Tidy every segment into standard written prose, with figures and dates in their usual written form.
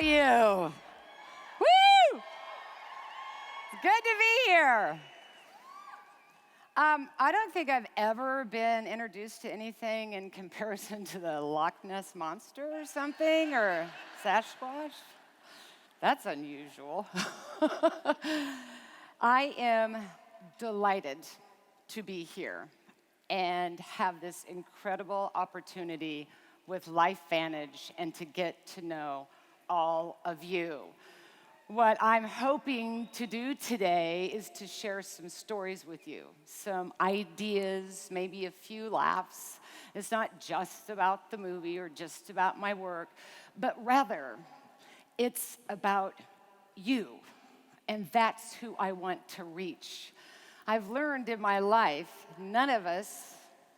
you? Woo! It's good to be here. I don't think I've ever been introduced to anything in comparison to the Loch Ness Monster or something, or Sasquatch. That's unusual. I am delighted to be here and have this incredible opportunity with Lifevantage and to get to know all of you. What I'm hoping to do today is to share some stories with you, some ideas, maybe a few laughs. It's not just about the movie or just about my work, but rather it's about you, and that's who I want to reach. I've learned in my life, none of us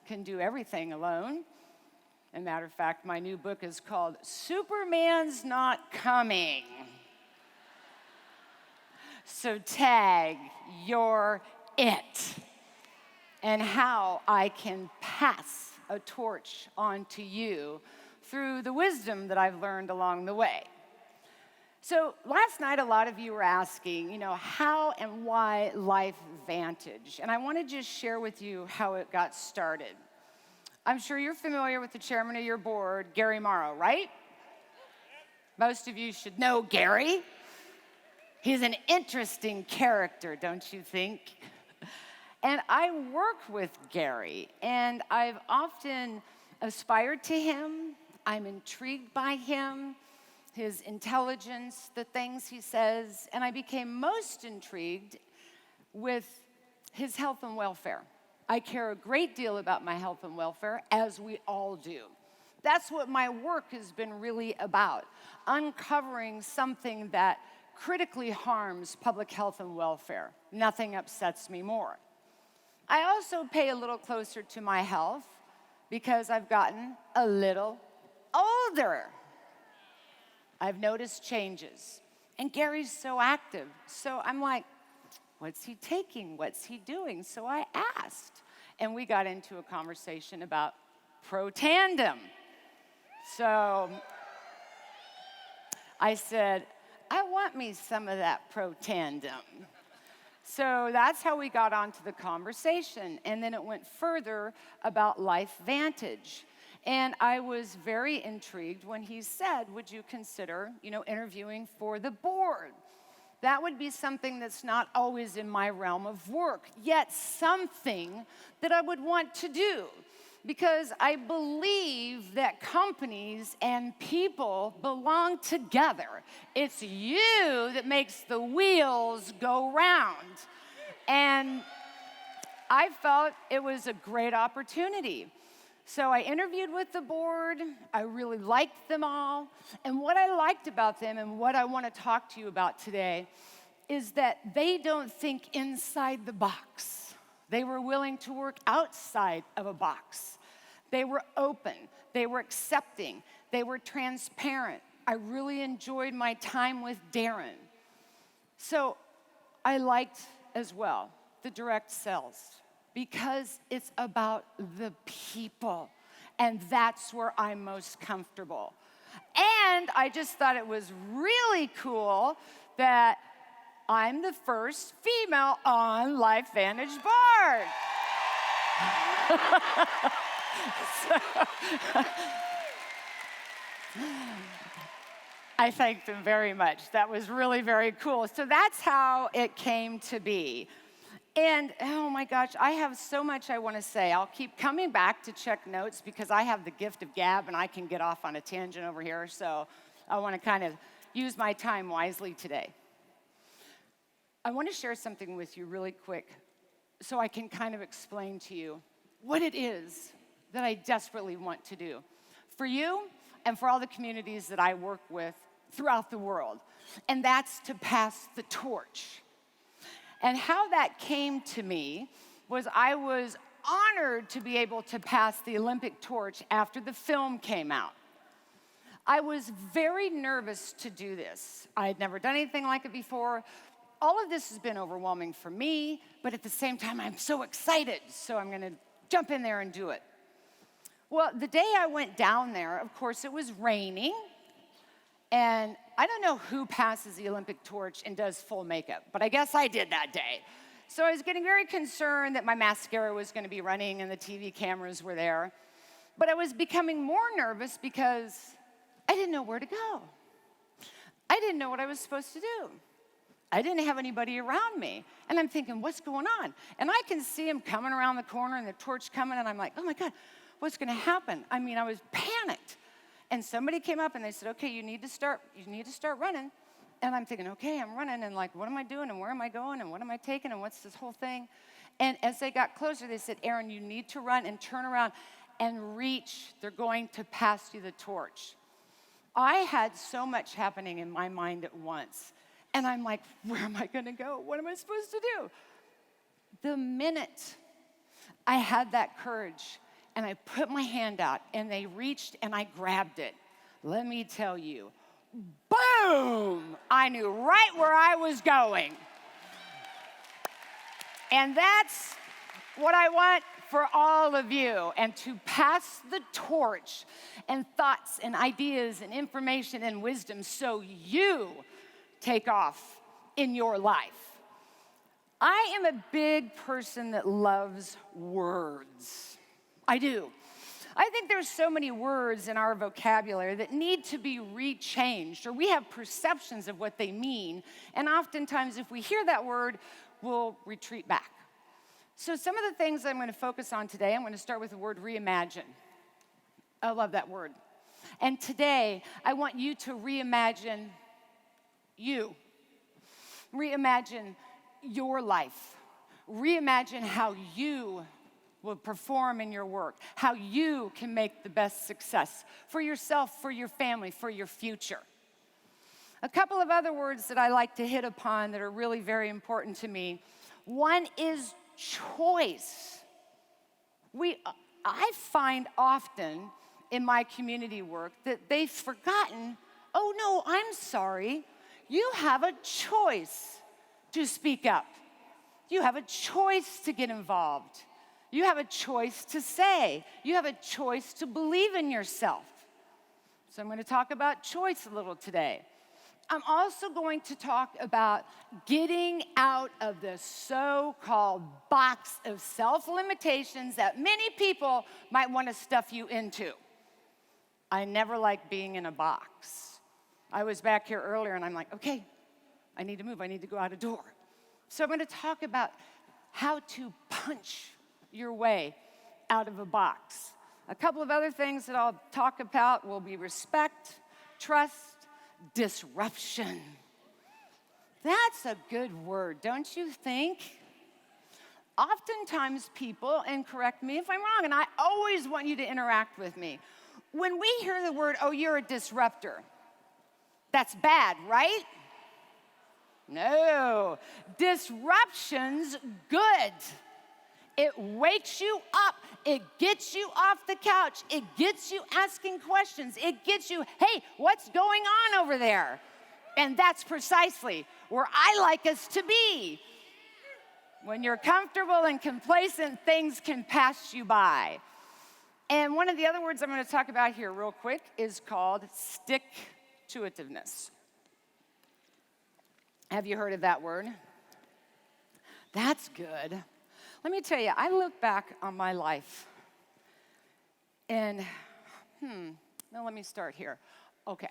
can do everything alone. As a matter of fact, my new book is called Superman's Not Coming. So tag, you're it, and how I can pass a torch on to you through the wisdom that I've learned along the way. So last night, a lot of you were asking, how and why Lifevantage? And I want to just share with you how it got started. I'm sure you're familiar with the chairman of your board, Gary Morrow, right? Most of you should know Gary. He's an interesting character, don't you think? And I work with Gary, and I've often aspired to him. I'm intrigued by him, his intelligence, the things he says, and I became most intrigued with his health and welfare. I care a great deal about my health and welfare, as we all do. That's what my work has been really about, uncovering something that critically harms public health and welfare. Nothing upsets me more. I also pay a little closer to my health because I've gotten a little older. I've noticed changes. And Gary's so active. So I'm like, what's he taking? What's he doing? So I asked. And we got into a conversation about Protandim. So I said, I want me some of that Protandim. So that's how we got onto the conversation. And then it went further about Lifevantage. And I was very intrigued when he said, would you consider, interviewing for the board? That would be something that's not always in my realm of work, yet something that I would want to do. Because I believe that companies and people belong together. It's you that makes the wheels go round. And I felt it was a great opportunity. So I interviewed with the board. I really liked them all. And what I liked about them and what I want to talk to you about today is that they don't think inside the box. They were willing to work outside of a box. They were open. They were accepting. They were transparent. I really enjoyed my time with Darren. So I liked as well the direct sales because it's about the people. And that's where I'm most comfortable. And I just thought it was really cool that I'm the first female on Lifevantage board. I thank them very much. That was really very cool. So that's how it came to be. And oh my gosh, I have so much I want to say. I'll keep coming back to check notes because I have the gift of gab and I can get off on a tangent over here. So I want to kind of use my time wisely today. I want to share something with you really quick so I can kind of explain to you what it is that I desperately want to do for you and for all the communities that I work with throughout the world. And that's to pass the torch. And how that came to me was I was honored to be able to pass the Olympic torch after the film came out. I was very nervous to do this. I had never done anything like it before. All of this has been overwhelming for me, but at the same time, I'm so excited. So I'm going to jump in there and do it. Well, the day I went down there, of course, it was raining. And I don't know who passes the Olympic torch and does full makeup, but I guess I did that day. So I was getting very concerned that my mascara was going to be running and the TV cameras were there. But I was becoming more nervous because I didn't know where to go. I didn't know what I was supposed to do. I didn't have anybody around me. And I'm thinking, what's going on? And I can see him coming around the corner and the torch coming, and I'm like, oh my God, what's going to happen? I mean, I was panicked. And somebody came up and they said, okay, you need to start running. And I'm thinking, okay, I'm running, and like, what am I doing, and where am I going, and what am I taking, and what's this whole thing? And as they got closer, they said, Erin, you need to run and turn around and reach. They're going to pass you the torch. I had so much happening in my mind at once. And I'm like, where am I going to go? What am I supposed to do? The minute I had that courage and I put my hand out and they reached and I grabbed it, let me tell you, boom! I knew right where I was going. And that's what I want for all of you, and to pass the torch and thoughts and ideas and information and wisdom so you take off in your life. I am a big person that loves words. I do. I think there's so many words in our vocabulary that need to be rechanged, or we have perceptions of what they mean, and oftentimes if we hear that word, we'll retreat back. So some of the things I'm going to focus on today, I'm going to start with the word reimagine. I love that word. And today, I want you to reimagine you. Reimagine your life. Reimagine how you will perform in your work, how you can make the best success for yourself, for your family, for your future. A couple of other words that I like to hit upon that are really very important to me. One is choice. I find often in my community work that they've forgotten, oh no, I'm sorry, you have a choice to speak up. You have a choice to get involved. You have a choice to say. You have a choice to believe in yourself. So I'm going to talk about choice a little today. I'm also going to talk about getting out of the so-called box of self-limitations that many people might want to stuff you into. I never liked being in a box. I was back here earlier and I'm like, okay, I need to move. I need to go out a door. So I'm going to talk about how to punch your way out of a box. A couple of other things that I'll talk about will be respect, trust, disruption. That's a good word, don't you think? Oftentimes people, and correct me if I'm wrong, and I always want you to interact with me. When we hear the word, oh, you're a disruptor, that's bad, right? No. Disruption's good. It wakes you up. It gets you off the couch. It gets you asking questions. It gets you, hey, what's going on over there? And that's precisely where I like us to be. When you're comfortable and complacent, things can pass you by. And one of the other words I'm going to talk about here real quick is called stick-to-itiveness. Have you heard of that word? That's good. Let me tell you, I look back on my life, and, now let me start here. Okay,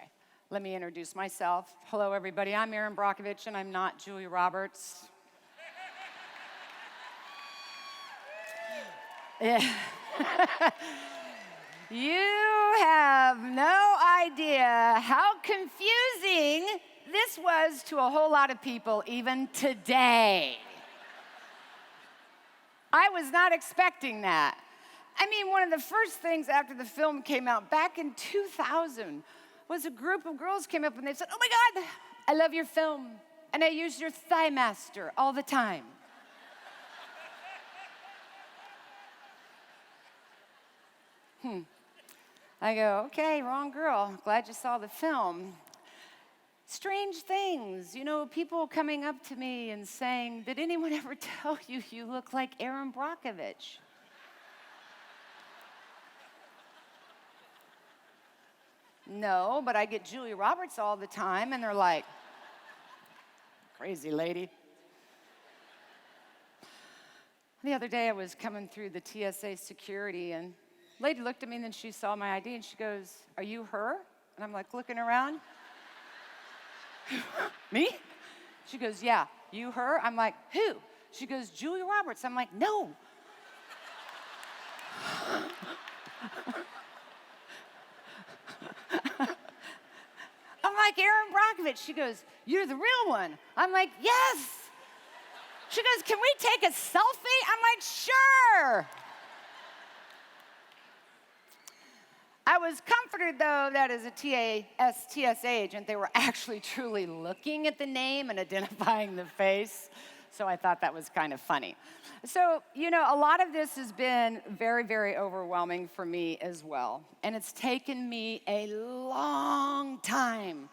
let me introduce myself. Hello, everybody. I'm Erin Brockovich, and I'm not Julia Roberts. Yeah. You have no idea how confusing this was to a whole lot of people even today. I was not expecting that. I mean, one of the first things after the film came out back in 2000 was a group of girls came up and they said, oh my God, I love your film, and I use your Thigh Master all the time. I go, okay, wrong girl. Glad you saw the film. Strange things, people coming up to me and saying, did anyone ever tell you you look like Erin Brockovich? No, but I get Julia Roberts all the time, and they're like, crazy lady. The other day, I was coming through the TSA security, and a lady looked at me, and then she saw my ID, and she goes, "Are you her?" And I'm like looking around. Me? She goes, "Yeah, you her?" I'm like, "Who?" She goes, "Julia Roberts." I'm like, "No." I'm like, "Erin Brockovich." She goes, "You're the real one." I'm like, "Yes." She goes, "Can we take a selfie?" I'm like, "Sure." I was comforted, though, that as a TSA agent, they were actually truly looking at the name and identifying the face. So I thought that was kind of funny. So, a lot of this has been very, very overwhelming for me as well. And it's taken me a long time,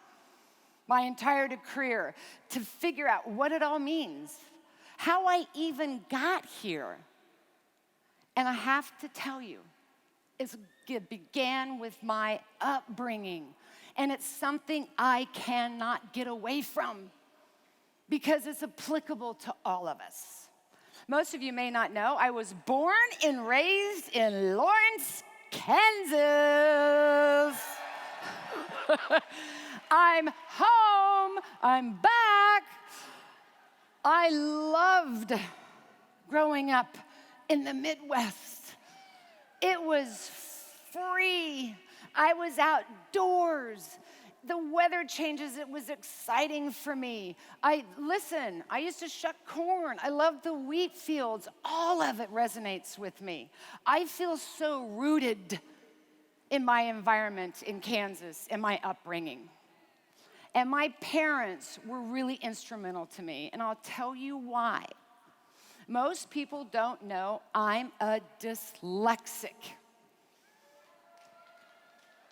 my entire career, to figure out what it all means, how I even got here. And I have to tell you, it began with my upbringing, and it's something I cannot get away from because it's applicable to all of us. Most of you may not know, I was born and raised in Lawrence, Kansas. I'm home, I'm back. I loved growing up in the Midwest. It was free. I was outdoors. The weather changes, it was exciting for me. I used to shuck corn. I loved the wheat fields. All of it resonates with me. I feel so rooted in my environment in Kansas, in my upbringing. And my parents were really instrumental to me, and I'll tell you why. Most people don't know I'm a dyslexic.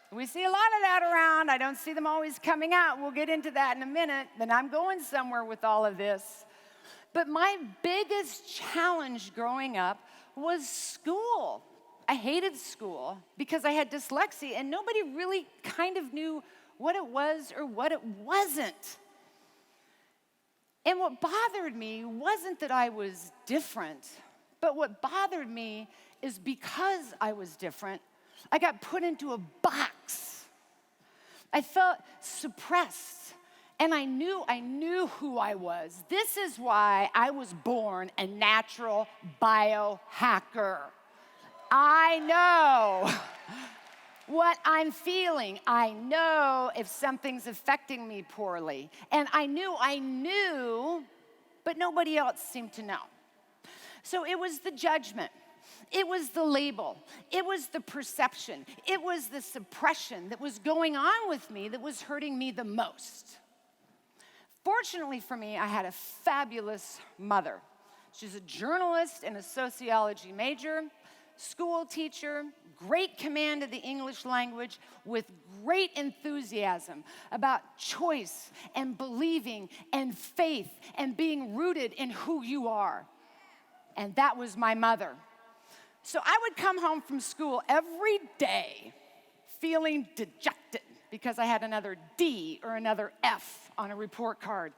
We see a lot of that around. I don't see them always coming out. We'll get into that in a minute. Then I'm going somewhere with all of this. But my biggest challenge growing up was school. I hated school because I had dyslexia, and nobody really kind of knew what it was or what it wasn't. And what bothered me wasn't that I was different, but what bothered me is because I was different, I got put into a box. I felt suppressed, and I knew who I was. This is why I was born a natural biohacker. I know what I'm feeling. I know if something's affecting me poorly. And I knew, but nobody else seemed to know. So it was the judgment. It was the label. It was the perception. It was the suppression that was going on with me that was hurting me the most. Fortunately for me, I had a fabulous mother. She's a journalist and a sociology major, school teacher, great command of the English language, with great enthusiasm about choice and believing and faith and being rooted in who you are. And that was my mother. So I would come home from school every day feeling dejected because I had another D or another F on a report card,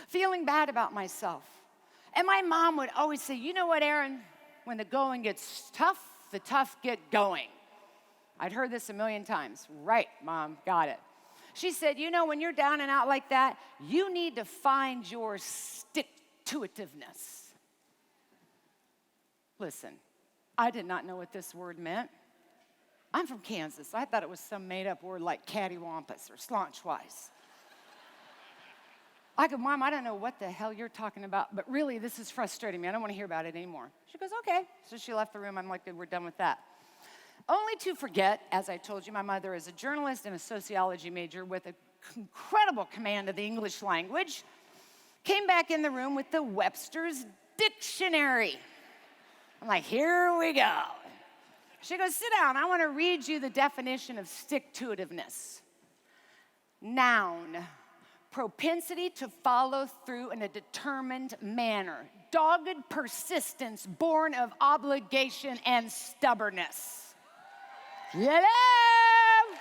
feeling bad about myself. And my mom would always say, "You know what, Erin? When the going gets tough, the tough get going." I'd heard this a million times. Right, Mom, got it. She said, "When you're down and out like that, you need to find your stick-to-itiveness." Listen, I did not know what this word meant. I'm from Kansas. I thought it was some made-up word like cattywampus or slaunchwise. I go, "Mom, I don't know what the hell you're talking about, but really, this is frustrating me. I don't want to hear about it anymore." She goes, "Okay." So she left the room. I'm like, "Good, we're done with that." Only to forget, as I told you, my mother is a journalist and a sociology major with an incredible command of the English language, came back in the room with the Webster's Dictionary. I'm like, "Here we go." She goes, "Sit down. I want to read you the definition of stick-to-itiveness. Noun, propensity to follow through in a determined manner. Dogged persistence born of obligation and stubbornness." Hello?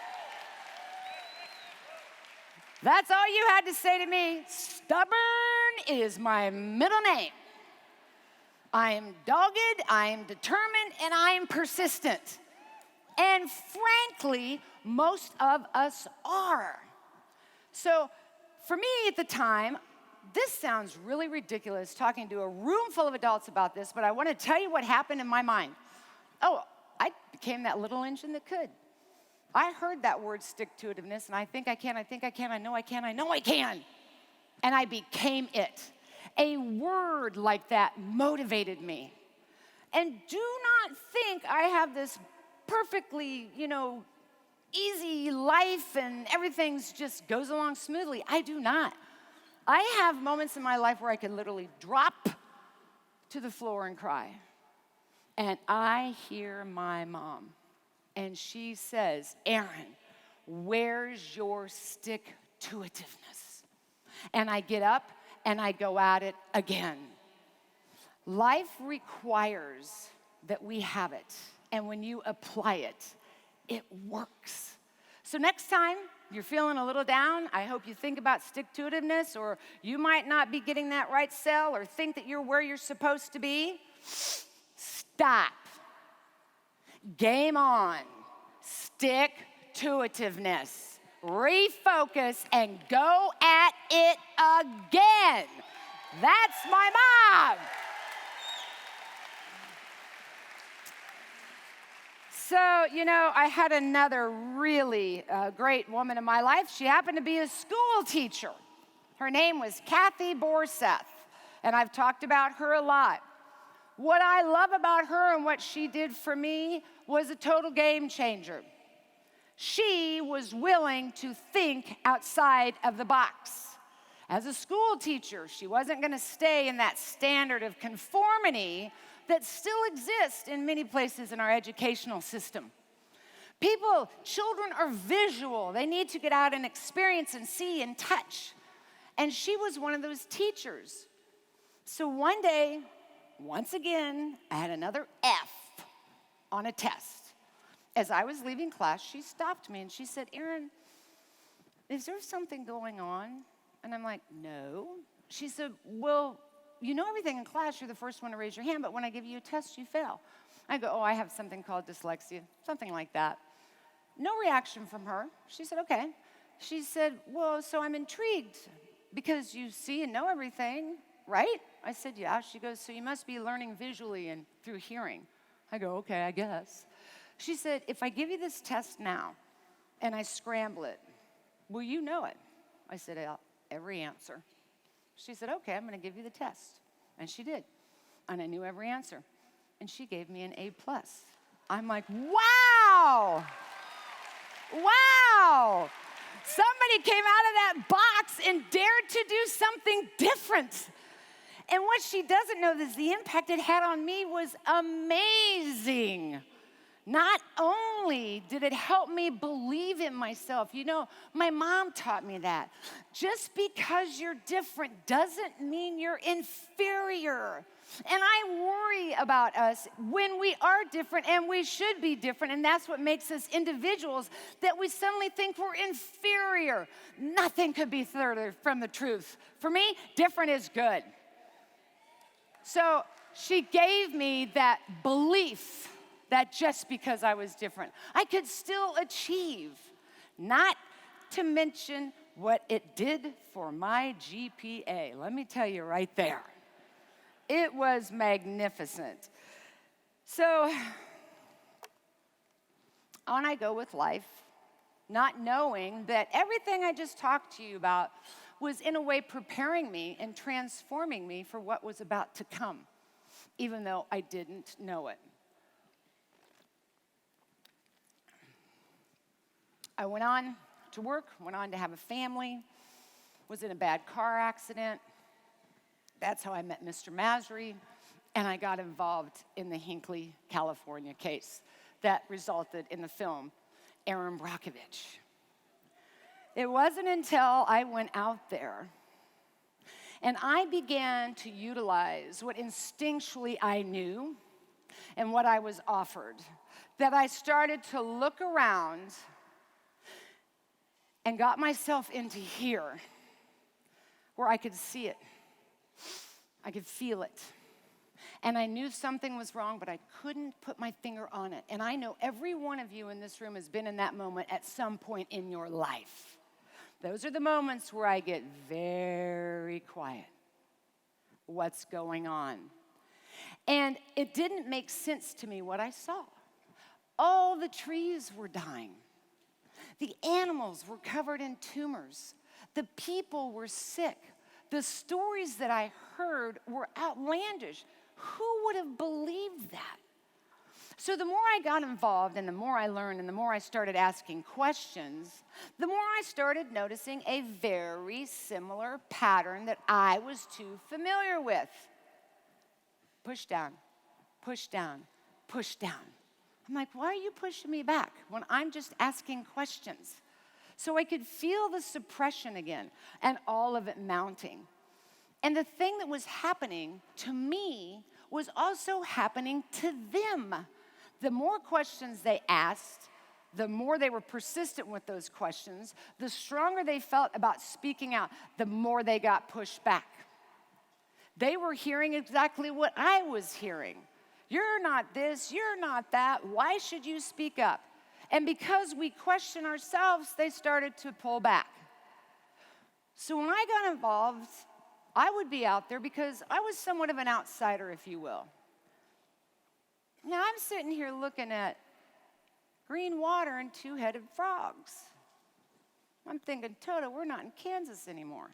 That's all you had to say to me. Stubborn is my middle name. I am dogged, I am determined, and I am persistent. And frankly, most of us are. So for me at the time, this sounds really ridiculous talking to a room full of adults about this, but I want to tell you what happened in my mind. Oh, I became that little engine that could. I heard that word stick-to-itiveness, and I think I can, I know I can, I know I can. And I became it. A word like that motivated me. And do not think I have this perfectly, easy life and everything's just goes along smoothly. I do not. I have moments in my life where I could literally drop to the floor and cry. And I hear my mom, and she says, Erin, where's your stick-to-itiveness? And I get up and I go at it again. Life requires that we have it, and when you apply it, it works. So next time you're feeling a little down, I hope you think about stick-to-itiveness, or you might not be getting that right cell or think that you're where you're supposed to be. Stop. Game on. Stick-to-itiveness. Refocus and go at it again. That's my mom. So, I had another really great woman in my life. She happened to be a school teacher. Her name was Kathy Borseth, and I've talked about her a lot. What I love about her and what she did for me was a total game changer. She was willing to think outside of the box. As a school teacher, she wasn't going to stay in that standard of conformity that still exists in many places in our educational system. Children are visual. They need to get out and experience and see and touch. And she was one of those teachers. So one day, once again, I had another F on a test. As I was leaving class, she stopped me and she said, Erin, is there something going on? And I'm like, no. She said, well, you know everything in class. You're the first one to raise your hand, but when I give you a test, you fail. I go, I have something called dyslexia, something like that. No reaction from her. She said, okay. She said, well, so I'm intrigued because you see and know everything, right? I said, yeah. She goes, so you must be learning visually and through hearing. I go, okay, I guess. She said, if I give you this test now and I scramble it, will you know it? I said, every answer. She said, okay, I'm going to give you the test. And she did. And I knew every answer. And she gave me an A+. I'm like, wow! Wow! Somebody came out of that box and dared to do something different. And what she doesn't know is the impact it had on me was amazing. Not only did it help me believe in myself, my mom taught me that. Just because you're different doesn't mean you're inferior. And I worry about us when we are different, and we should be different, and that's what makes us individuals, that we suddenly think we're inferior. Nothing could be further from the truth. For me, different is good. So she gave me that belief that just because I was different, I could still achieve, not to mention what it did for my GPA. Let me tell you right there. It was magnificent. So on I go with life, not knowing that everything I just talked to you about was in a way preparing me and transforming me for what was about to come, even though I didn't know it. I went on to work, went on to have a family, was in a bad car accident. That's how I met Mr. Masry, and I got involved in the Hinckley, California case that resulted in the film Erin Brockovich. It wasn't until I went out there and I began to utilize what instinctually I knew and what I was offered that I started to look around and got myself into here where I could see it. I could feel it. And I knew something was wrong, but I couldn't put my finger on it. And I know every one of you in this room has been in that moment at some point in your life. Those are the moments where I get very quiet. What's going on? And it didn't make sense to me what I saw. All the trees were dying. The animals were covered in tumors. The people were sick. The stories that I heard were outlandish. Who would have believed that? So the more I got involved and the more I learned and the more I started asking questions, the more I started noticing a very similar pattern that I was too familiar with. Push down, push down, push down. I'm like, why are you pushing me back when I'm just asking questions? So I could feel the suppression again and all of it mounting. And the thing that was happening to me was also happening to them. The more questions they asked, the more they were persistent with those questions, the stronger they felt about speaking out, the more they got pushed back. They were hearing exactly what I was hearing. You're not this, you're not that, why should you speak up? And because we question ourselves, they started to pull back. So when I got involved, I would be out there because I was somewhat of an outsider, if you will. Now I'm sitting here looking at green water and two-headed frogs. I'm thinking, Toto, we're not in Kansas anymore.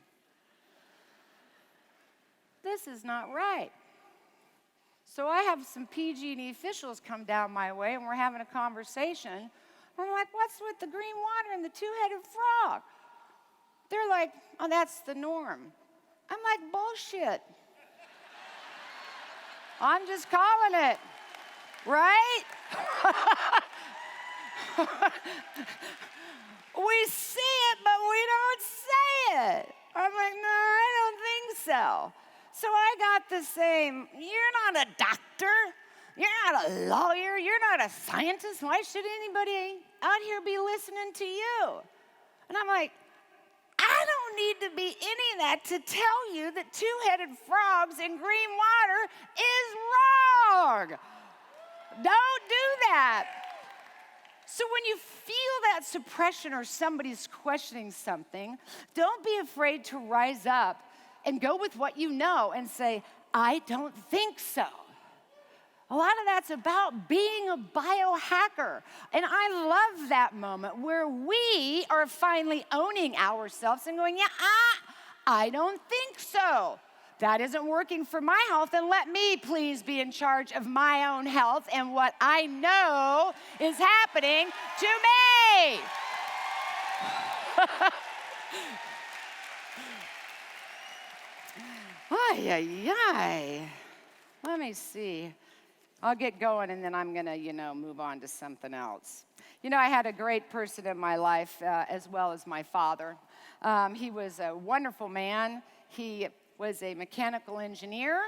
This is not right. So I have some PG&E officials come down my way, and we're having a conversation. I'm like, what's with the green water and the two-headed frog? They're like, oh, that's the norm. I'm like, bullshit. I'm just calling it, right? We see it, but we don't say it. I'm like, no, I don't think so. So I got the same, you're not a doctor, you're not a lawyer, you're not a scientist. Why should anybody out here be listening to you? And I'm like, I don't need to be any of that to tell you that two-headed frogs in green water is wrong. Don't do that. So when you feel that suppression or somebody's questioning something, don't be afraid to rise up and go with what you know and say, I don't think so. A lot of that's about being a biohacker. And I love that moment where we are finally owning ourselves and going, yeah, I don't think so. That isn't working for my health, and let me please be in charge of my own health and what I know is happening to me. Ay, ay, ay. Let me see. I'll get going, and then I'm going to, move on to something else. I had a great person in my life, as well as my father. He was a wonderful man. He was a mechanical engineer.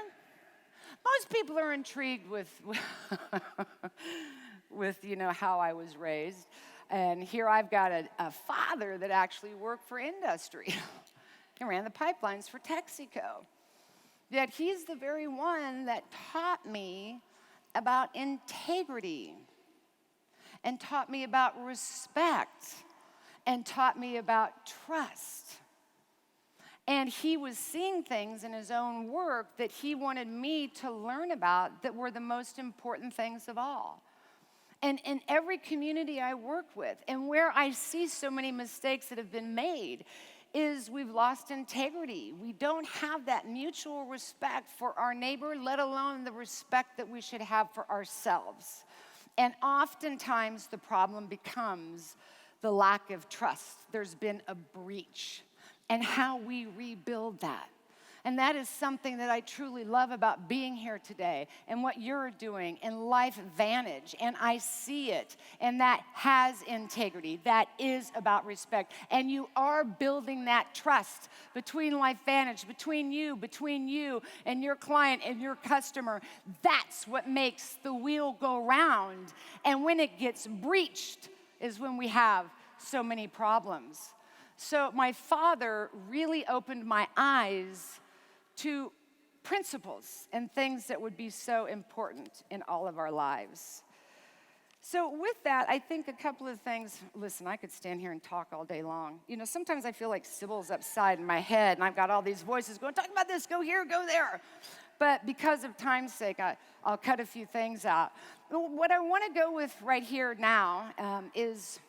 Most people are intrigued with, how I was raised. And here I've got a father that actually worked for industry. He ran the pipelines for Texaco. Yet he's the very one that taught me about integrity and taught me about respect and taught me about trust. And he was seeing things in his own work that he wanted me to learn about that were the most important things of all. And in every community I work with, and where I see so many mistakes that have been made, is we've lost integrity. We don't have that mutual respect for our neighbor, let alone the respect that we should have for ourselves. And oftentimes the problem becomes the lack of trust. There's been a breach, and how we rebuild that. And that is something that I truly love about being here today and what you're doing in Lifevantage. And I see it. And that has integrity. That is about respect. And you are building that trust between Lifevantage, between you and your client and your customer. That's what makes the wheel go round. And when it gets breached is when we have so many problems. So my father really opened my eyes to principles and things that would be so important in all of our lives. So with that, I think a couple of things. Listen, I could stand here and talk all day long. You know, sometimes I feel like Sybil's upside in my head, and I've got all these voices going, talk about this, go here, go there. But because of time's sake, I'll cut a few things out. What I want to go with right here now is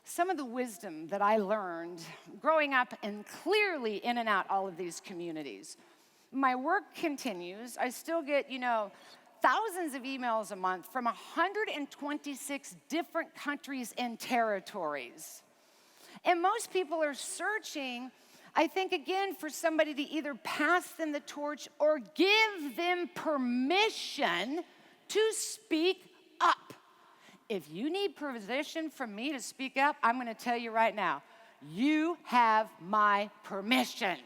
some of the wisdom that I learned growing up and clearly in and out all of these communities. My work continues. I still get, thousands of emails a month from 126 different countries and territories. And most people are searching, I think, again, for somebody to either pass them the torch or give them permission to speak up. If you need permission from me to speak up, I'm going to tell you right now, you have my permission.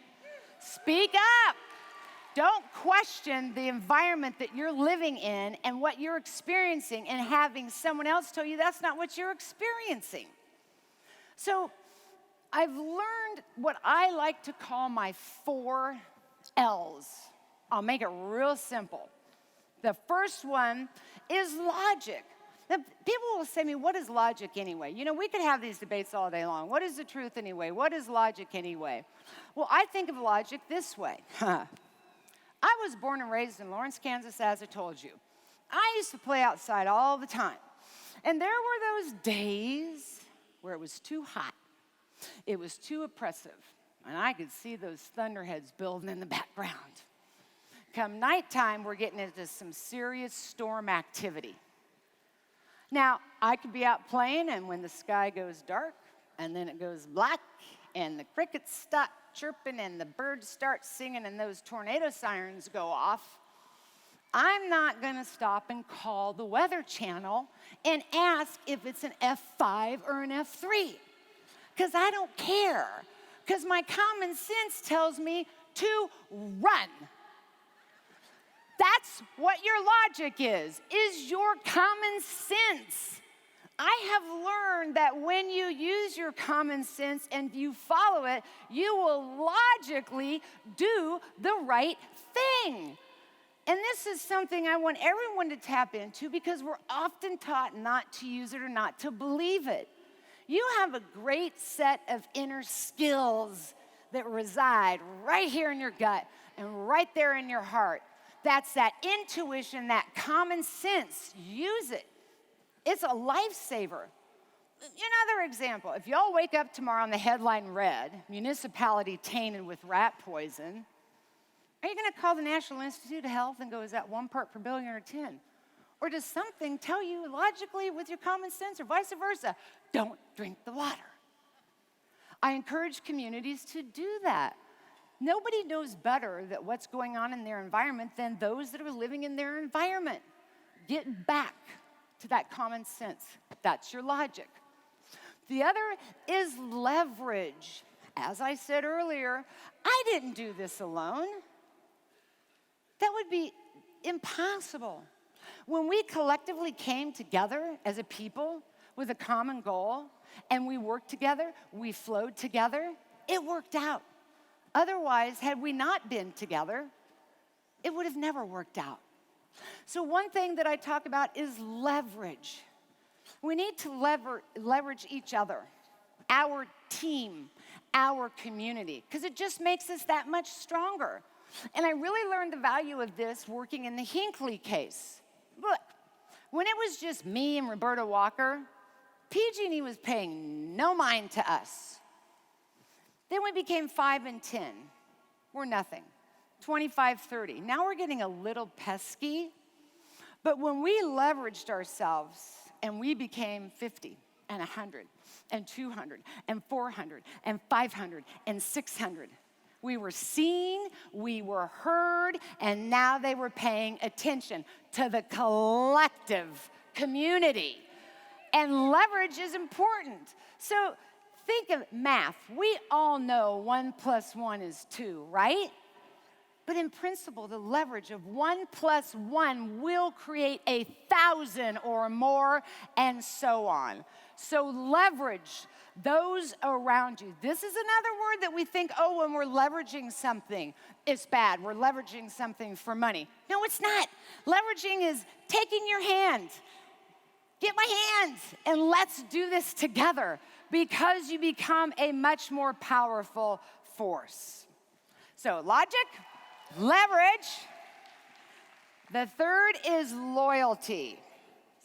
Speak up. Don't question the environment that you're living in and what you're experiencing and having someone else tell you that's not what you're experiencing. So I've learned what I like to call my 4 L's. I'll make it real simple. The first one is logic. Now, people will say to me, what is logic anyway? We could have these debates all day long. What is the truth anyway? What is logic anyway? Well, I think of logic this way. I was born and raised in Lawrence, Kansas, as I told you. I used to play outside all the time. And there were those days where it was too hot. It was too oppressive. And I could see those thunderheads building in the background. Come nighttime, we're getting into some serious storm activity. Now, I could be out playing, and when the sky goes dark, and then it goes black, and the crickets stop chirping, and the birds start singing, and those tornado sirens go off, I'm not going to stop and call the Weather Channel and ask if it's an F5 or an F3, because I don't care, because my common sense tells me to run. That's what your logic is your common sense. I have learned that when you use your common sense and you follow it, you will logically do the right thing. And this is something I want everyone to tap into because we're often taught not to use it or not to believe it. You have a great set of inner skills that reside right here in your gut and right there in your heart. That's that intuition, that common sense. Use it. It's a lifesaver. Another example, if y'all wake up tomorrow and the headline read, municipality tainted with rat poison, are you going to call the National Institute of Health and go, is that 1 part per billion or 10? Or does something tell you logically with your common sense or vice versa, don't drink the water? I encourage communities to do that. Nobody knows better that what's going on in their environment than those that are living in their environment. Get back to that common sense. That's your logic. The other is leverage. As I said earlier, I didn't do this alone. That would be impossible. When we collectively came together as a people with a common goal and we worked together, we flowed together, it worked out. Otherwise, had we not been together, it would have never worked out. So one thing that I talk about is leverage. We need to leverage each other, our team, our community, because it just makes us that much stronger. And I really learned the value of this working in the Hinckley case. Look, when it was just me and Roberta Walker, PG&E was paying no mind to us. Then we became 5 and 10. We're nothing. 25, 30. Now we're getting a little pesky. But when we leveraged ourselves and we became 50 and 100 and 200 and 400 and 500 and 600, we were seen, we were heard, and now they were paying attention to the collective community. And leverage is important. So think of math. We all know 1 + 1 is 2, right? But in principle, the leverage of 1 + 1 will create 1,000 or more, and so on. So leverage those around you. This is another word that we think, oh, when we're leveraging something, it's bad. We're leveraging something for money. No, it's not. Leveraging is taking your hand. Get my hand, and let's do this together, because you become a much more powerful force. So logic, leverage. The third is loyalty.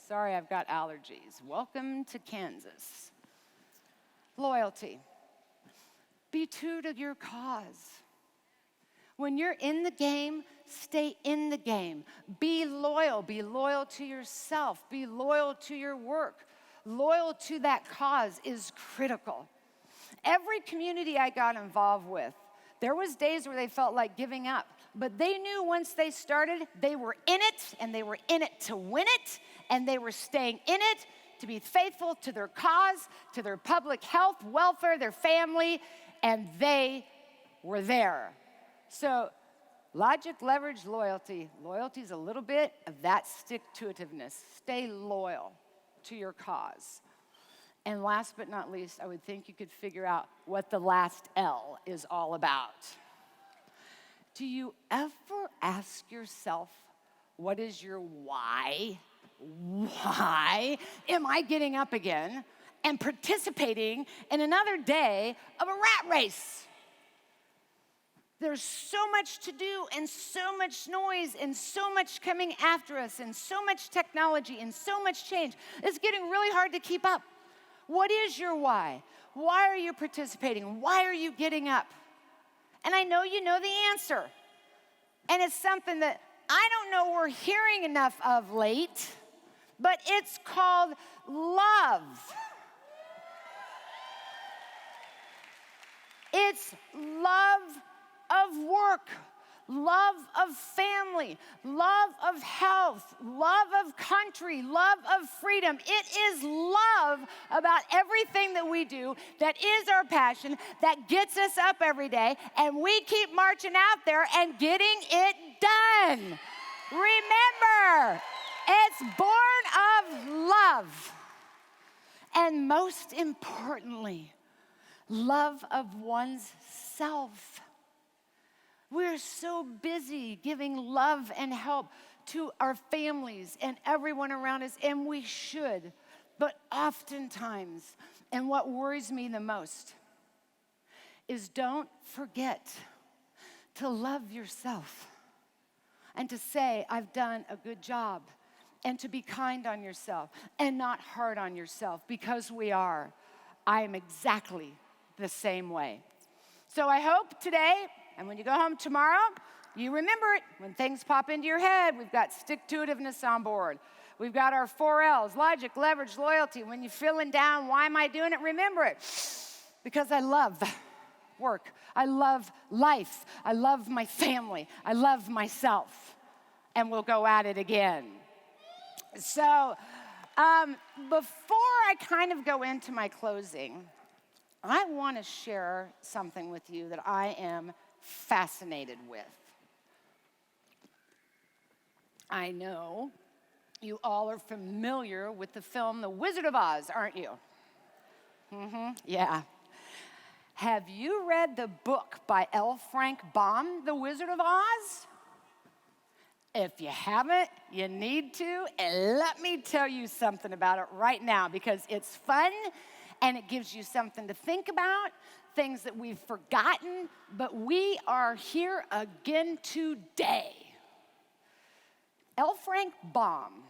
Sorry, I've got allergies. Welcome to Kansas. Loyalty. Be true to your cause. When you're in the game, stay in the game. Be loyal. Be loyal to yourself. Be loyal to your work. Loyal to that cause is critical. Every community I got involved with, there was days where they felt like giving up. But they knew once they started, they were in it, and they were in it to win it, and they were staying in it to be faithful to their cause, to their public health, welfare, their family, and they were there. So logic, leverage, loyalty. Loyalty is a little bit of that stick-to-itiveness. Stay loyal to your cause. And last but not least, I would think you could figure out what the last L is all about. Do you ever ask yourself, what is your why? Why am I getting up again and participating in another day of a rat race? There's so much to do, and so much noise, and so much coming after us, and so much technology, and so much change. It's getting really hard to keep up. What is your why? Why are you participating? Why are you getting up? And I know you know the answer. And it's something that I don't know we're hearing enough of late, but it's called love. It's love of work, love of family, love of health, love of country, love of freedom. It is love about everything that we do that is our passion, that gets us up every day, and we keep marching out there and getting it done. Remember, it's born of love. And most importantly, love of one's self. We're so busy giving love and help to our families and everyone around us, and we should. But oftentimes, and what worries me the most, is don't forget to love yourself and to say, I've done a good job, and to be kind on yourself and not hard on yourself, because we are. I am exactly the same way. So I hope today, and when you go home tomorrow, you remember it. When things pop into your head, we've got stick-to-itiveness on board. We've got our 4 L's, logic, leverage, loyalty. When you're feeling down, why am I doing it? Remember it. Because I love work. I love life. I love my family. I love myself. And we'll go at it again. So before I kind of go into my closing, I want to share something with you that I am fascinated with. I know you all are familiar with the film The Wizard of Oz, aren't you? Yeah. Have you read the book by L. Frank Baum, The Wizard of Oz? If you haven't, you need to, and let me tell you something about it right now, because it's fun and it gives you something to think about, things that we've forgotten, but we are here again today. L. Frank Baum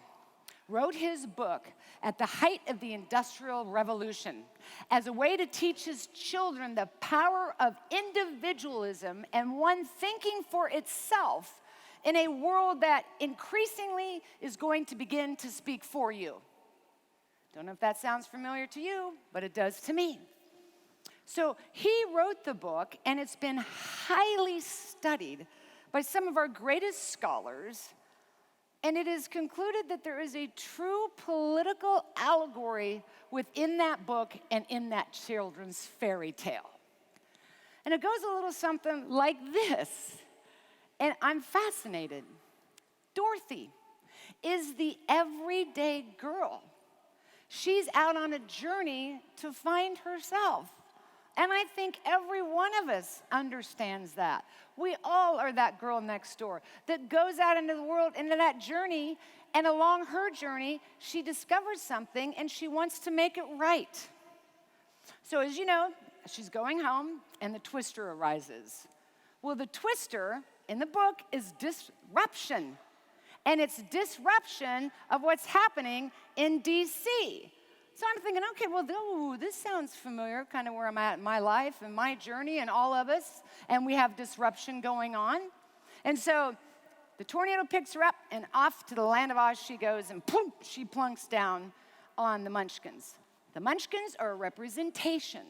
wrote his book at the height of the Industrial Revolution as a way to teach his children the power of individualism and one thinking for itself in a world that increasingly is going to begin to speak for you. Don't know if that sounds familiar to you, but it does to me. So he wrote the book, and it's been highly studied by some of our greatest scholars, and it is concluded that there is a true political allegory within that book and in that children's fairy tale. And it goes a little something like this. And I'm fascinated. Dorothy is the everyday girl. She's out on a journey to find herself. And I think every one of us understands that. We all are that girl next door that goes out into the world, into that journey, and along her journey, she discovers something and she wants to make it right. So as you know, she's going home and the twister arises. Well, the twister in the book is disruption. And it's disruption of what's happening in D.C. So I'm thinking, okay, well, this sounds familiar, kind of where I'm at in my life and my journey and all of us, and we have disruption going on. And so the tornado picks her up, and off to the land of Oz she goes, and poof, she plunks down on the Munchkins. The Munchkins are a representation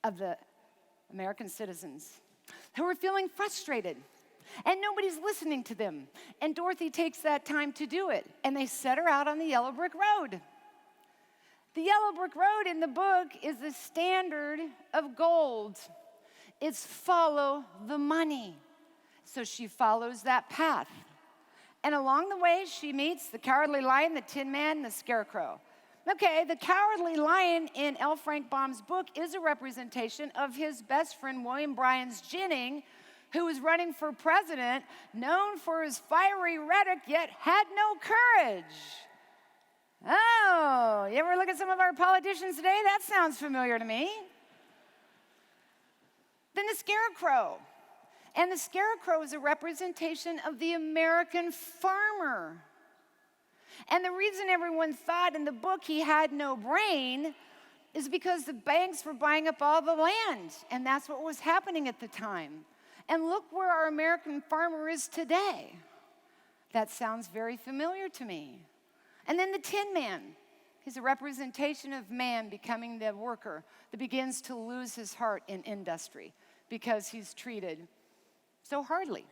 of the American citizens who are feeling frustrated. And nobody's listening to them. And Dorothy takes that time to do it. And they set her out on the yellow brick road. The yellow brick road in the book is the standard of gold. It's follow the money. So she follows that path. And along the way, she meets the Cowardly Lion, the Tin Man, and the Scarecrow. Okay, the Cowardly Lion in L. Frank Baum's book is a representation of his best friend, William Bryan's Jennings, who was running for president, known for his fiery rhetoric, yet had no courage. Oh, you ever look at some of our politicians today? That sounds familiar to me. Then the Scarecrow. And the Scarecrow is a representation of the American farmer. And the reason everyone thought in the book he had no brain is because the banks were buying up all the land. And that's what was happening at the time. And look where our American farmer is today. That sounds very familiar to me. And then the Tin Man. He's a representation of man becoming the worker that begins to lose his heart in industry because he's treated so hardly.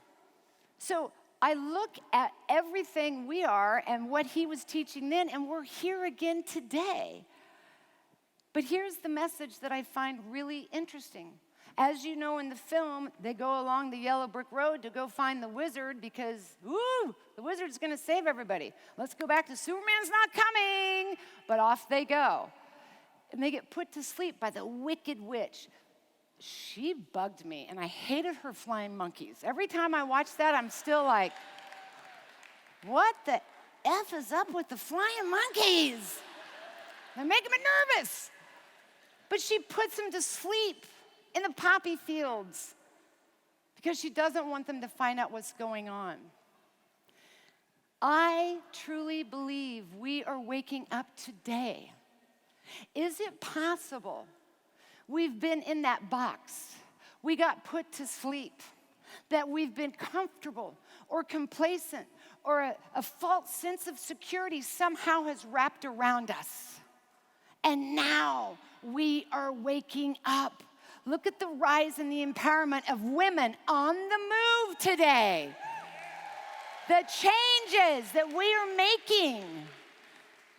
So I look at everything we are and what he was teaching then, and we're here again today. But here's the message that I find really interesting. As you know in the film, they go along the yellow brick road to go find the wizard because, the wizard's going to save everybody. Let's go back to Superman's not coming. But off they go. And they get put to sleep by the wicked witch. She bugged me, and I hated her flying monkeys. Every time I watch that, I'm still like, what the F is up with the flying monkeys? They're making me nervous. But she puts them to sleep in the poppy fields because she doesn't want them to find out what's going on. I truly believe we are waking up today. Is it possible we've been in that box, we got put to sleep, that we've been comfortable or complacent or a false sense of security somehow has wrapped around us? And now we are waking up. Look at the rise in the empowerment of women on the move today. The changes that we are making.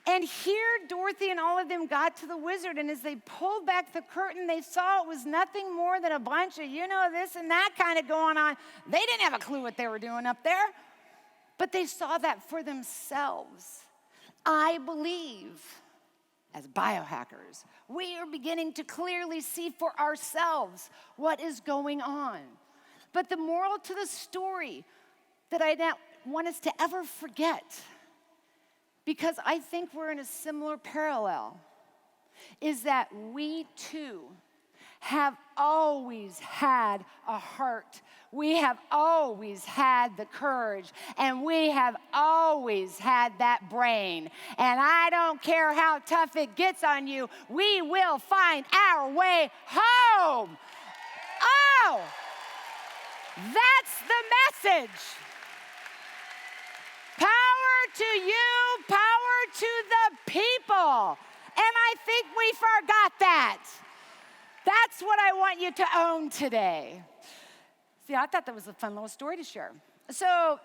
And here Dorothy and all of them got to the wizard, and as they pulled back the curtain, they saw it was nothing more than a bunch of this and that kind of going on. They didn't have a clue what they were doing up there, but they saw that for themselves. I believe, as biohackers, we are beginning to clearly see for ourselves what is going on. But the moral to the story that I don't want us to ever forget, because I think we're in a similar parallel, is that we too have always had a heart. We have always had the courage, and we have always had that brain. And I don't care how tough it gets on you, we will find our way home. Oh, that's the message. Power to you, power to the people. And I think we forgot that. That's what I want you to own today. See, I thought that was a fun little story to share. So,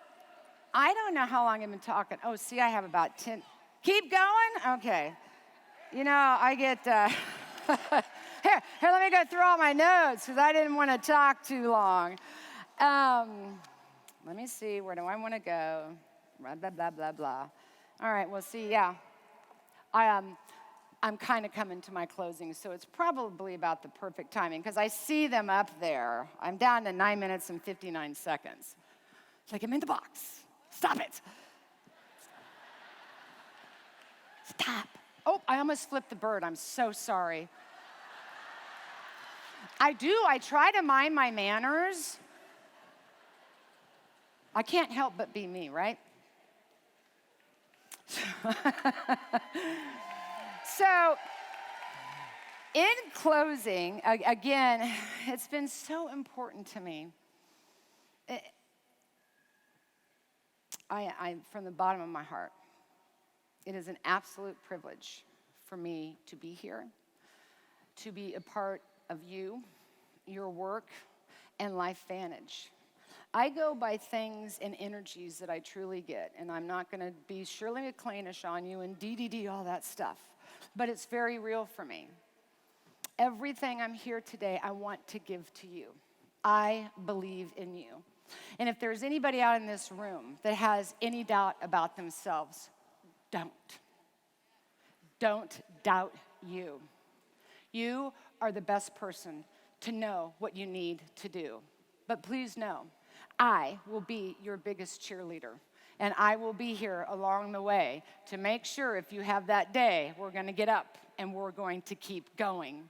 I don't know how long I've been talking. Oh, see, I have about 10. Keep going? Okay. I get, here, let me go through all my notes because I didn't want to talk too long. Let me see, where do I want to go? Blah, blah, blah, blah, blah. All right, well, see, yeah. I'm kind of coming to my closing, so it's probably about the perfect timing, because I see them up there. I'm down to 9 minutes and 59 seconds. It's like, I'm in the box. Stop it. Stop. Oh, I almost flipped the bird. I'm so sorry. I try to mind my manners. I can't help but be me, right? So, in closing, again, it's been so important to me. From the bottom of my heart, it is an absolute privilege for me to be here, to be a part of you, your work, and Lifevantage. I go by things and energies that I truly get, and I'm not going to be Shirley MacLaine-ish on you and DDD, all that stuff, but it's very real for me. Everything I'm here today, I want to give to you. I believe in you. And if there's anybody out in this room that has any doubt about themselves, don't. Don't doubt you. You are the best person to know what you need to do. But please know, I will be your biggest cheerleader. And I will be here along the way to make sure if you have that day, we're going to get up and we're going to keep going.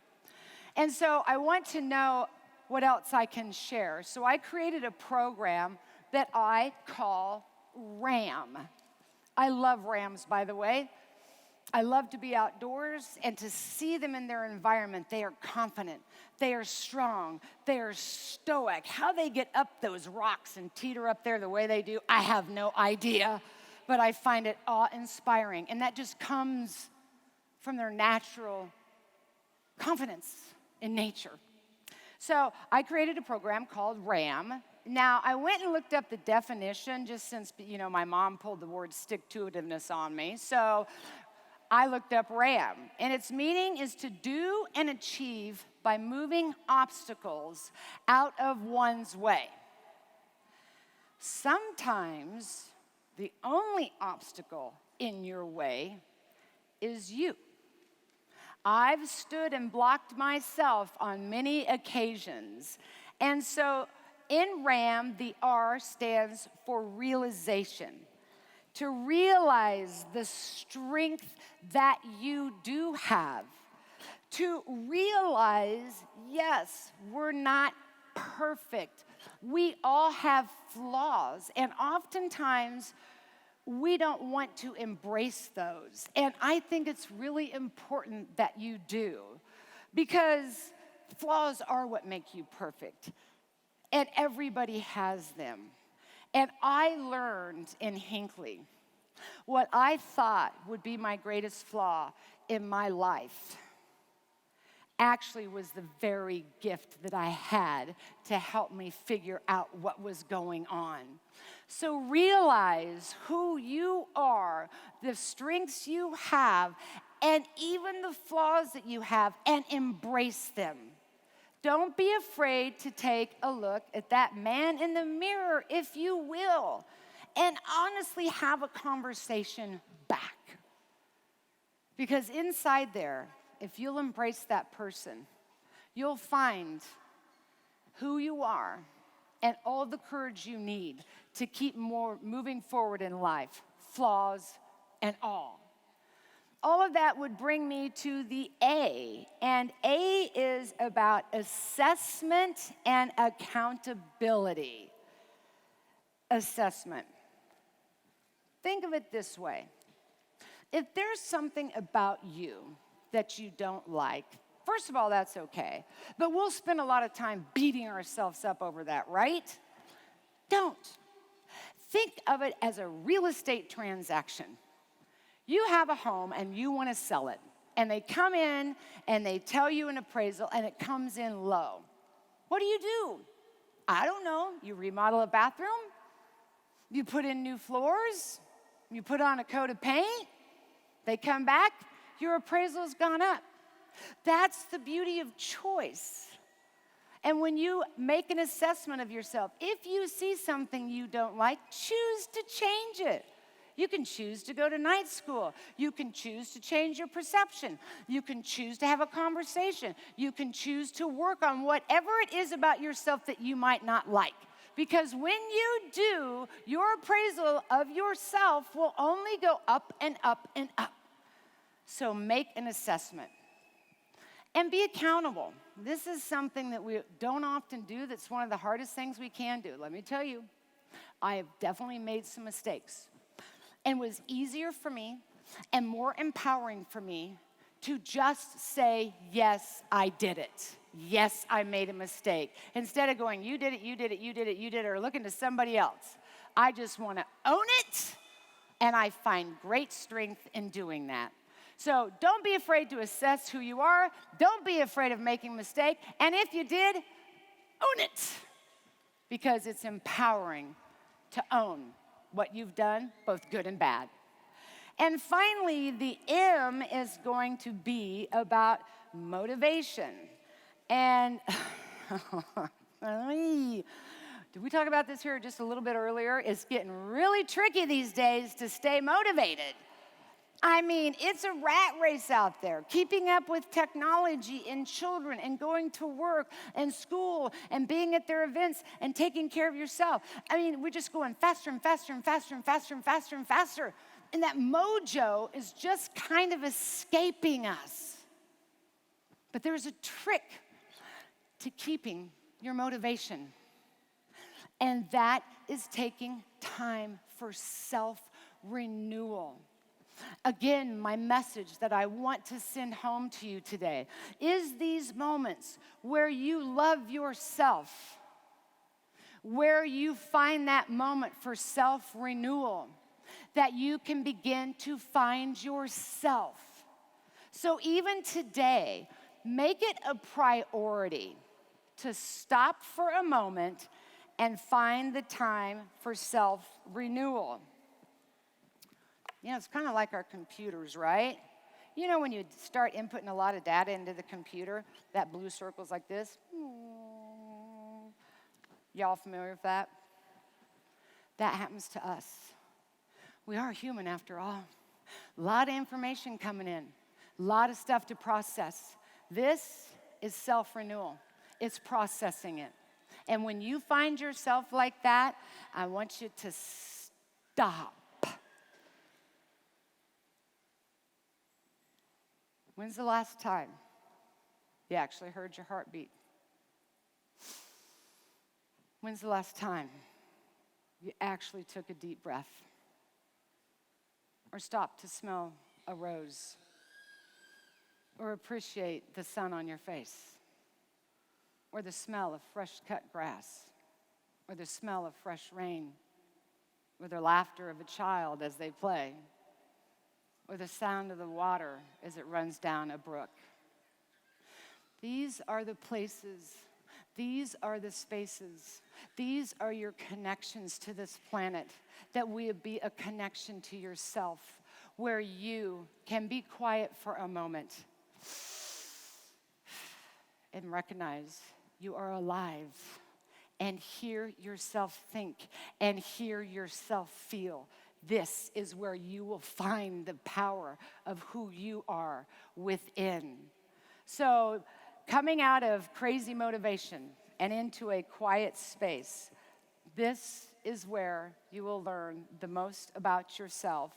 And so I want to know what else I can share. So I created a program that I call RAM. I love rams, by the way. I love to be outdoors and to see them in their environment. They are confident. They are strong. They are stoic. How they get up those rocks and teeter up there the way they do, I have no idea. But I find it awe-inspiring. And that just comes from their natural confidence in nature. So I created a program called RAM. Now, I went and looked up the definition just since, my mom pulled the word stick-to-itiveness on me. So I looked up RAM, and its meaning is to do and achieve by moving obstacles out of one's way. Sometimes the only obstacle in your way is you. I've stood and blocked myself on many occasions. And so in RAM, the R stands for realization. To realize the strength that you do have. To realize, yes, we're not perfect. We all have flaws, and oftentimes we don't want to embrace those. And I think it's really important that you do, because flaws are what make you perfect, and everybody has them. And I learned in Hinckley what I thought would be my greatest flaw in my life actually was the very gift that I had to help me figure out what was going on. So realize who you are, the strengths you have, and even the flaws that you have, and embrace them. Don't be afraid to take a look at that man in the mirror, if you will, and honestly have a conversation back. Because inside there, if you'll embrace that person, you'll find who you are and all the courage you need to keep moving forward in life, flaws and all. All of that would bring me to the A, and A is about assessment and accountability. Assessment. Think of it this way. If there's something about you that you don't like, first of all, that's okay. But we'll spend a lot of time beating ourselves up over that, right? Don't. Think of it as a real estate transaction. You have a home and you want to sell it. And they come in and they tell you an appraisal and it comes in low. What do? I don't know. You remodel a bathroom? You put in new floors? You put on a coat of paint? They come back, your appraisal's gone up. That's the beauty of choice. And when you make an assessment of yourself, if you see something you don't like, choose to change it. You can choose to go to night school. You can choose to change your perception. You can choose to have a conversation. You can choose to work on whatever it is about yourself that you might not like. Because when you do, your appraisal of yourself will only go up and up and up. So make an assessment. And be accountable. This is something that we don't often do. That's one of the hardest things we can do. Let me tell you, I have definitely made some mistakes. And it was easier for me and more empowering for me to just say, yes, I did it. Yes, I made a mistake. Instead of going, you did it, you did it, you did it, you did it, or looking to somebody else. I just want to own it, and I find great strength in doing that. So don't be afraid to assess who you are. Don't be afraid of making a mistake. And if you did, own it. Because it's empowering to own what you've done, both good and bad. And finally, the M is going to be about motivation. And did we talk about this here just a little bit earlier? It's getting really tricky these days to stay motivated. I mean, it's a rat race out there, keeping up with technology and children and going to work and school and being at their events and taking care of yourself. I mean, we're just going faster and faster and faster and faster and faster and faster. And that mojo is just kind of escaping us. But there's a trick to keeping your motivation. And that is taking time for self-renewal. Again, my message that I want to send home to you today is these moments where you love yourself, where you find that moment for self-renewal, that you can begin to find yourself. So even today, make it a priority to stop for a moment and find the time for self-renewal. You know, it's kind of like our computers, right? You know, when you start inputting a lot of data into the computer, that blue circle's like this. Y'all familiar with that? That happens to us. We are human after all. A lot of information coming in, a lot of stuff to process. This is self-renewal. It's processing it. And when you find yourself like that, I want you to stop. When's the last time you actually heard your heartbeat? When's the last time you actually took a deep breath? Or stopped to smell a rose? Or appreciate the sun on your face? Or the smell of fresh cut grass? Or the smell of fresh rain? Or the laughter of a child as they play? Or the sound of the water as it runs down a brook. These are the places, these are the spaces, these are your connections to this planet, that will be a connection to yourself, where you can be quiet for a moment and recognize you are alive, and hear yourself think, and hear yourself feel. This is where you will find the power of who you are within. So, coming out of crazy motivation and into a quiet space, this is where you will learn the most about yourself.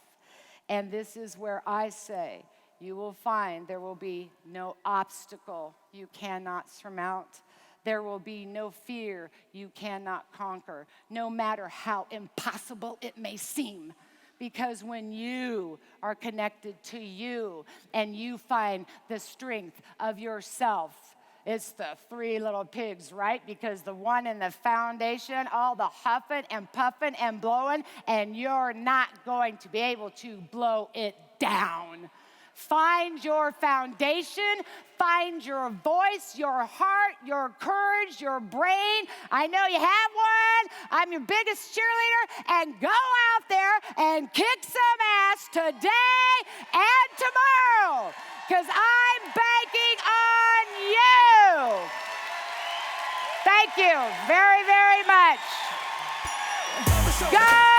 And this is where I say you will find there will be no obstacle you cannot surmount. There will be no fear you cannot conquer, no matter how impossible it may seem. Because when you are connected to you and you find the strength of yourself, it's the three little pigs, right? Because the one in the foundation, all the huffing and puffing and blowing, and you're not going to be able to blow it down. Find your foundation, find your voice, your heart, your courage, your brain. I know you have one. I'm your biggest cheerleader. And go out there and kick some ass today and tomorrow, because I'm banking on you. you very, very much. God